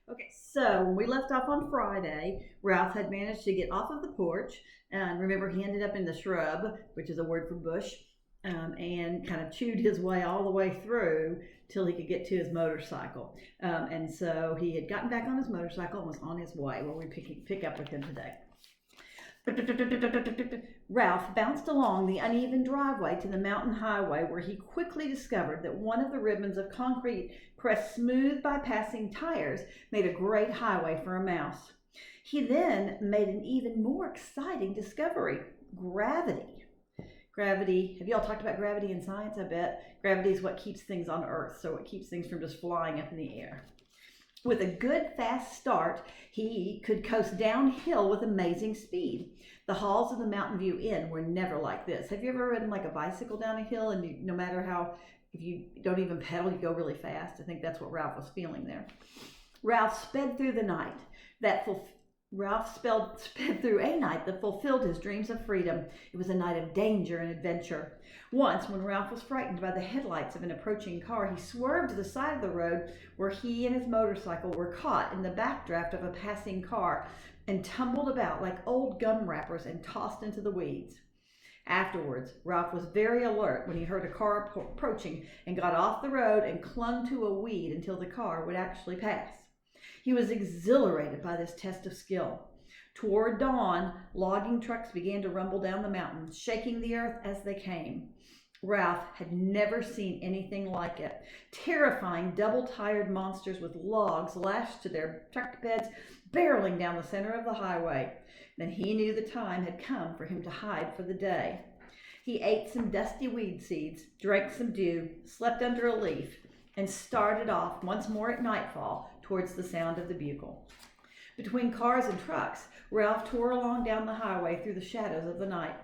Okay, so when we left off on Friday, Ralph had managed to get off of the porch. And remember, he ended up in the shrub, which is a word for bush, and kind of chewed his way all the way through till he could get to his motorcycle. And so he had gotten back on his motorcycle and was on his way. Well, we pick up with him today. Ralph bounced along the uneven driveway to the mountain highway, where he quickly discovered that one of the ribbons of concrete pressed smooth by passing tires made a great highway for a mouse. He then made an even more exciting discovery: gravity. Gravity, have you all talked about gravity in science? I bet. Gravity is what keeps things on Earth, so it keeps things from just flying up in the air. With a good fast start, he could coast downhill with amazing speed. The halls of the Mountain View Inn were never like this. Have you ever ridden like a bicycle down a hill and no matter how, if you don't even pedal, you go really fast? I think that's what Ralph was feeling there. Ralph sped through the night. Sped through a night that fulfilled his dreams of freedom. It was a night of danger and adventure. Once, when Ralph was frightened by the headlights of an approaching car, he swerved to the side of the road where he and his motorcycle were caught in the backdraft of a passing car and tumbled about like old gum wrappers and tossed into the weeds. Afterwards, Ralph was very alert when he heard a car approaching and got off the road and clung to a weed until the car would actually pass. He was exhilarated by this test of skill. Toward dawn, logging trucks began to rumble down the mountain, shaking the earth as they came. Ralph had never seen anything like it. Terrifying double-tired monsters with logs lashed to their truck beds, barreling down the center of the highway. Then he knew the time had come for him to hide for the day. He ate some dusty weed seeds, drank some dew, slept under a leaf, and started off once more at nightfall towards the sound of the bugle. Between cars and trucks, Ralph tore along down the highway through the shadows of the night.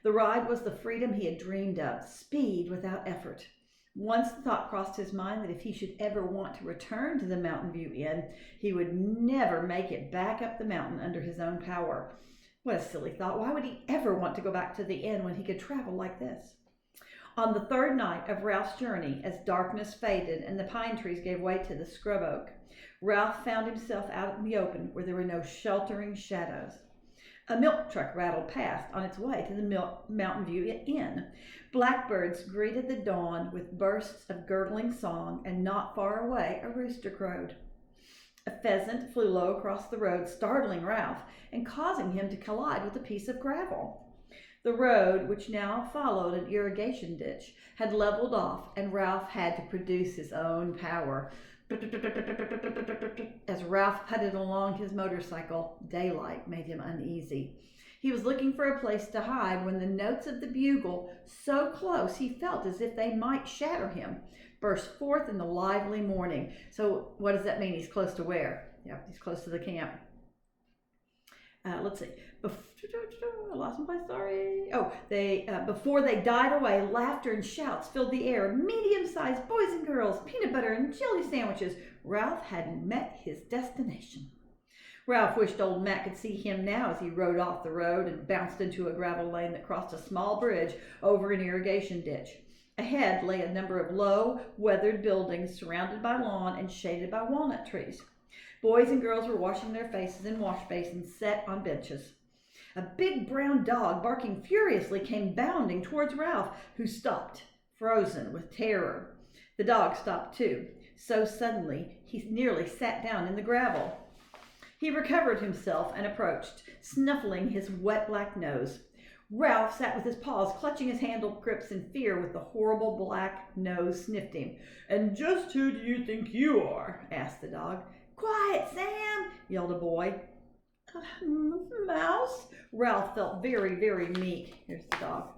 The ride was the freedom he had dreamed of, speed without effort. Once the thought crossed his mind that if he should ever want to return to the Mountain View Inn, he would never make it back up the mountain under his own power. What a silly thought. Why would he ever want to go back to the inn when he could travel like this? On the third night of Ralph's journey, as darkness faded and the pine trees gave way to the scrub oak, Ralph found himself out in the open where there were no sheltering shadows. A milk truck rattled past on its way to the Mountain View Inn. Blackbirds greeted the dawn with bursts of gurgling song, and not far away a rooster crowed. A pheasant flew low across the road, startling Ralph and causing him to collide with a piece of gravel. The road, which now followed an irrigation ditch, had leveled off, and Ralph had to produce his own power. As Ralph putted along his motorcycle, daylight made him uneasy. He was looking for a place to hide when the notes of the bugle, so close he felt as if they might shatter him, burst forth in the lively morning. So what does that mean? He's close to where? Yep, he's close to the camp. Let's see. I lost my place, sorry. Before they died away, laughter and shouts filled the air. Medium-sized boys and girls, peanut butter and jelly sandwiches. Ralph had met his destination. Ralph wished old Matt could see him now as he rode off the road and bounced into a gravel lane that crossed a small bridge over an irrigation ditch. Ahead lay a number of low, weathered buildings surrounded by lawn and shaded by walnut trees. Boys and girls were washing their faces in wash basins set on benches. A big brown dog, barking furiously, came bounding towards Ralph, who stopped, frozen with terror. The dog stopped too, so suddenly he nearly sat down in the gravel. He recovered himself and approached, snuffling his wet black nose. Ralph sat with his paws clutching his handle grips in fear, with the horrible black nose sniffed him. "And just who do you think you are?" asked the dog. "Quiet, Sam!" yelled a boy. "Mouse?" Ralph felt very, very meek. Here's the dog.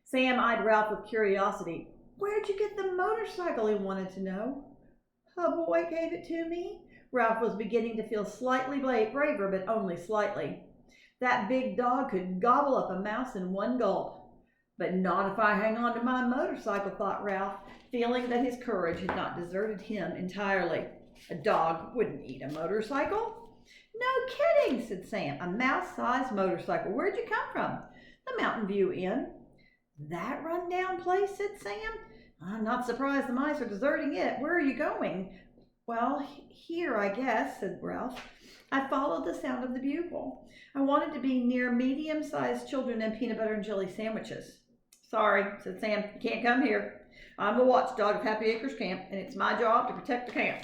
Sam eyed Ralph with curiosity. "Where'd you get the motorcycle?" he wanted to know. "A boy gave it to me." Ralph was beginning to feel slightly braver, but only slightly. That big dog could gobble up a mouse in one gulp. But not if I hang on to my motorcycle, thought Ralph, feeling that his courage had not deserted him entirely. A dog wouldn't eat a motorcycle. "No kidding," said Sam. "A mouse-sized motorcycle. Where'd you come from?" "The Mountain View Inn." "That run-down place?" said Sam. "I'm not surprised the mice are deserting it. Where are you going?" Well, here, I guess, said Ralph. I followed the sound of the bugle. I wanted to be near medium-sized children and peanut butter and jelly sandwiches. Sorry, said Sam, you can't come here. I'm the watchdog of Happy Acres Camp, and it's my job to protect the camp.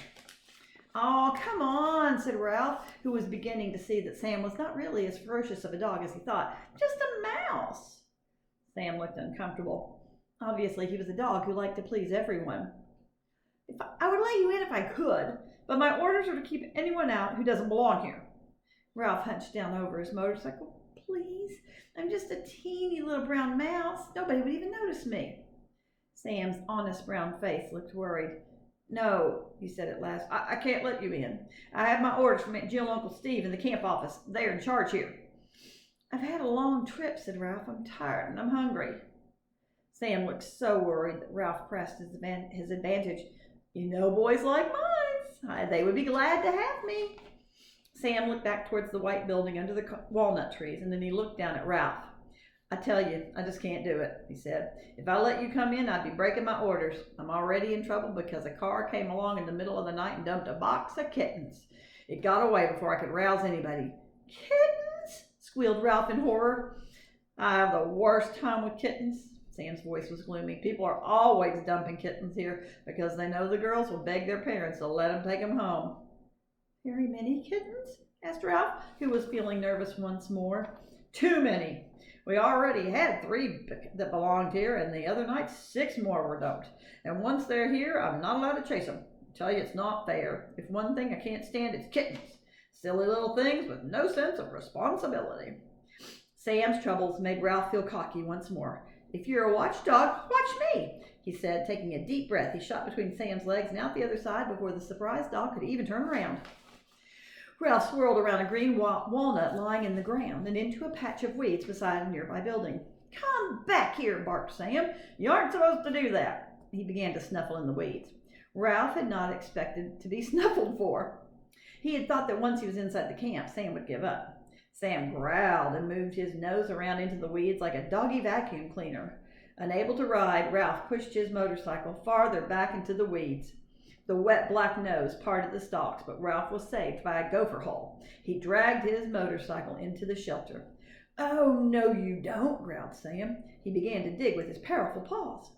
Oh, come on, said Ralph, who was beginning to see that Sam was not really as ferocious of a dog as he thought. Just a mouse. Sam looked uncomfortable. Obviously, he was a dog who liked to please everyone. I would let you in if I could, but my orders are to keep anyone out who doesn't belong here. Ralph hunched down over his motorcycle. Please, I'm just a teeny little brown mouse. Nobody would even notice me. Sam's honest brown face looked worried. No, he said at last, I can't let you in. I have my orders from Aunt Jill and Uncle Steve in the camp office. They're in charge here. I've had a long trip, said Ralph. I'm tired and I'm hungry. Sam looked so worried that Ralph pressed his advantage. You know boys like mine. They would be glad to have me. Sam looked back towards the white building under the walnut trees, and then he looked down at Ralph. I tell you, I just can't do it, he said. If I let you come in, I'd be breaking my orders. I'm already in trouble because a car came along in the middle of the night and dumped a box of kittens. It got away before I could rouse anybody. Kittens? Squealed Ralph in horror. I have the worst time with kittens. Sam's voice was gloomy. People are always dumping kittens here because they know the girls will beg their parents to let them take them home. Very many kittens? Asked Ralph, who was feeling nervous once more. Too many. We already had 3 that belonged here, and the other night 6 more were dumped. And once they're here, I'm not allowed to chase them. I tell you, it's not fair. If one thing I can't stand, it's kittens. Silly little things with no sense of responsibility. Sam's troubles made Ralph feel cocky once more. If you're a watchdog, watch me, he said, taking a deep breath. He shot between Sam's legs and out the other side before the surprised dog could even turn around. Ralph swirled around a green walnut lying in the ground and into a patch of weeds beside a nearby building. Come back here, barked Sam. You aren't supposed to do that. He began to snuffle in the weeds. Ralph had not expected to be snuffled for. He had thought that once he was inside the camp, Sam would give up. Sam growled and moved his nose around into the weeds like a doggy vacuum cleaner. Unable to ride, Ralph pushed his motorcycle farther back into the weeds. The wet black nose parted the stalks, but Ralph was saved by a gopher hole. He dragged his motorcycle into the shelter. Oh, no you don't, growled Sam. He began to dig with his powerful paws.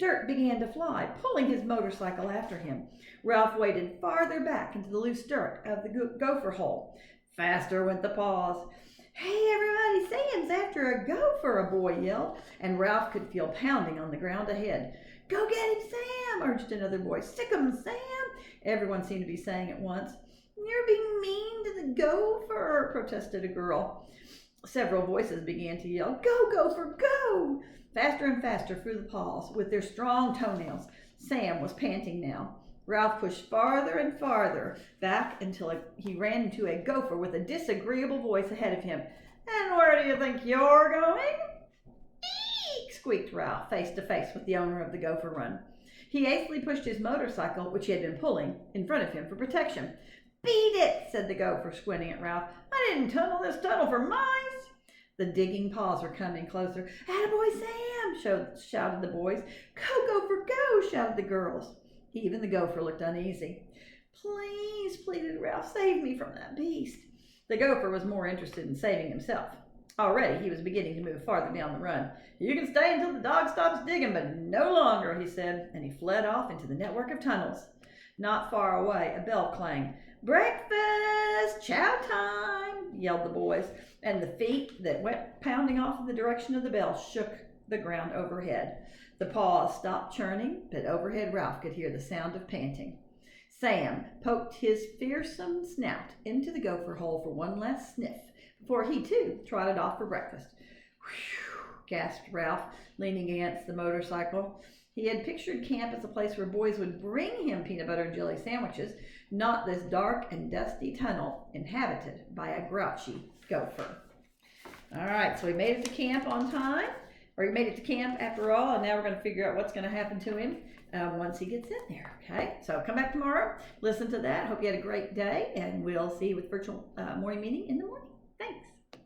Dirt began to fly, pulling his motorcycle after him. Ralph waded farther back into the loose dirt of the gopher hole. Faster went the paws. Hey, everybody, Sam's after a gopher, a boy yelled, and Ralph could feel pounding on the ground ahead. Go get him, Sam, urged another boy. Sick him, Sam, everyone seemed to be saying at once. You're being mean to the gopher, protested a girl. Several voices began to yell, Go, gopher, go! Faster and faster flew the paws with their strong toenails. Sam was panting now. Ralph pushed farther and farther back until he ran into a gopher with a disagreeable voice ahead of him. And where do you think you're going? Eek! Squeaked Ralph, face to face with the owner of the gopher run. He hastily pushed his motorcycle, which he had been pulling, in front of him for protection. Beat it, said the gopher, squinting at Ralph. I didn't tunnel this tunnel for mice. The digging paws were coming closer. Attaboy, Sam, shouted the boys. Go, gopher, go, shouted the girls. Even the gopher looked uneasy. Please, pleaded Ralph, save me from that beast. The gopher was more interested in saving himself. Already he was beginning to move farther down the run. You can stay until the dog stops digging, but no longer, he said, and he fled off into the network of tunnels. Not far away, a bell clanged. Breakfast! Chow time! Yelled the boys, and the feet that went pounding off in the direction of the bell shook the ground overhead. The paws stopped churning, but overhead Ralph could hear the sound of panting. Sam poked his fearsome snout into the gopher hole for one last sniff before he, too, trotted off for breakfast. Whew, gasped Ralph, leaning against the motorcycle. He had pictured camp as a place where boys would bring him peanut butter and jelly sandwiches, not this dark and dusty tunnel inhabited by a grouchy gopher. All right, so we made it to camp on time. Or he made it to camp after all, and now we're going to figure out what's going to happen to him once he gets in there, okay? So come back tomorrow, listen to that. Hope you had a great day, and we'll see you with virtual morning meeting in the morning. Thanks.